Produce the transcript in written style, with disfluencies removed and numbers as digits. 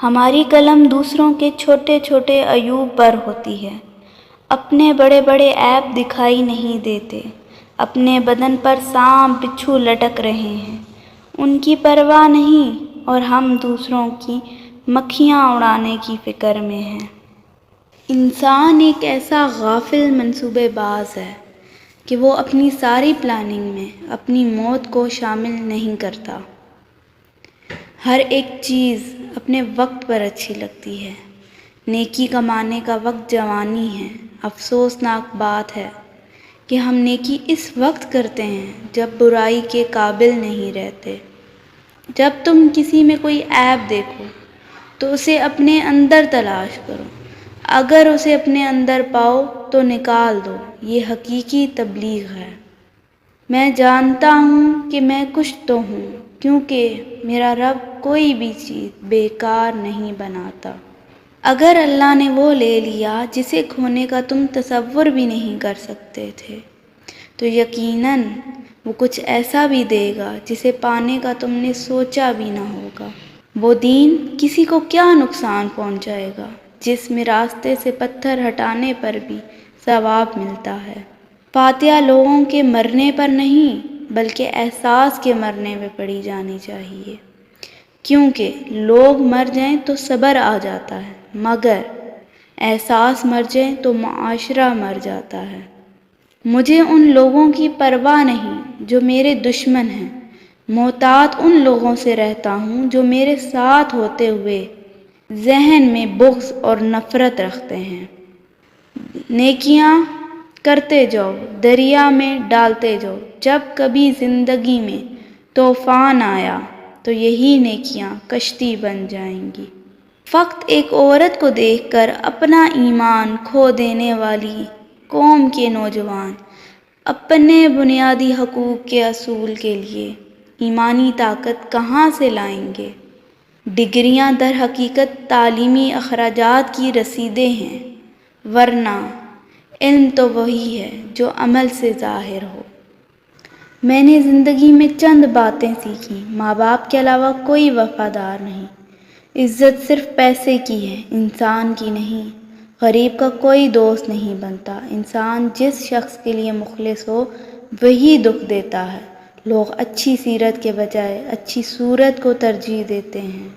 ہماری قلم دوسروں کے چھوٹے چھوٹے عیوب پر ہوتی ہے، اپنے بڑے بڑے عیب دکھائی نہیں دیتے۔ اپنے بدن پر سانپ بچھو لٹک رہے ہیں، ان کی پرواہ نہیں، اور ہم دوسروں کی مکھیاں اڑانے کی فکر میں ہیں۔ انسان ایک ایسا غافل منصوبے باز ہے کہ وہ اپنی ساری پلاننگ میں اپنی موت کو شامل نہیں کرتا۔ ہر ایک چیز اپنے وقت پر اچھی لگتی ہے۔ نیکی کمانے کا وقت جوانی ہے۔ افسوسناک بات ہے کہ ہم نیکی اس وقت کرتے ہیں جب برائی کے قابل نہیں رہتے۔ جب تم کسی میں کوئی عیب دیکھو تو اسے اپنے اندر تلاش کرو، اگر اسے اپنے اندر پاؤ تو نکال دو، یہ حقیقی تبلیغ ہے۔ میں جانتا ہوں کہ میں کچھ تو ہوں، کیونکہ میرا رب کوئی بھی چیز بیکار نہیں بناتا۔ اگر اللہ نے وہ لے لیا جسے کھونے کا تم تصور بھی نہیں کر سکتے تھے، تو یقیناً وہ کچھ ایسا بھی دے گا جسے پانے کا تم نے سوچا بھی نہ ہوگا۔ وہ دین کسی کو کیا نقصان پہنچائے گا جس میں راستے سے پتھر ہٹانے پر بھی ثواب ملتا ہے۔ فاتحہ لوگوں کے مرنے پر نہیں بلکہ احساس کے مرنے پہ پڑھی جانی چاہیے، کیونکہ لوگ مر جائیں تو صبر آ جاتا ہے، مگر احساس مر جائیں تو معاشرہ مر جاتا ہے۔ مجھے ان لوگوں کی پرواہ نہیں جو میرے دشمن ہیں، محتاط ان لوگوں سے رہتا ہوں جو میرے ساتھ ہوتے ہوئے ذہن میں بغض اور نفرت رکھتے ہیں۔ نیکیاں کرتے جاؤ، دریا میں ڈالتے جاؤ۔ جب کبھی زندگی میں طوفان آیا تو یہی نیکیاں کشتی بن جائیں گی۔ فقط ایک عورت کو دیکھ کر اپنا ایمان کھو دینے والی قوم کے نوجوان اپنے بنیادی حقوق کے اصول کے لیے ایمانی طاقت کہاں سے لائیں گے؟ ڈگریاں در حقیقت تعلیمی اخراجات کی رسیدیں ہیں، ورنہ علم تو وہی ہے جو عمل سے ظاہر ہو۔ میں نے زندگی میں چند باتیں سیکھیں، ماں باپ کے علاوہ کوئی وفادار نہیں، عزت صرف پیسے کی ہے، انسان کی نہیں، غریب کا کوئی دوست نہیں بنتا، انسان جس شخص کے لیے مخلص ہو وہی دکھ دیتا ہے، لوگ اچھی سیرت کے بجائے اچھی صورت کو ترجیح دیتے ہیں۔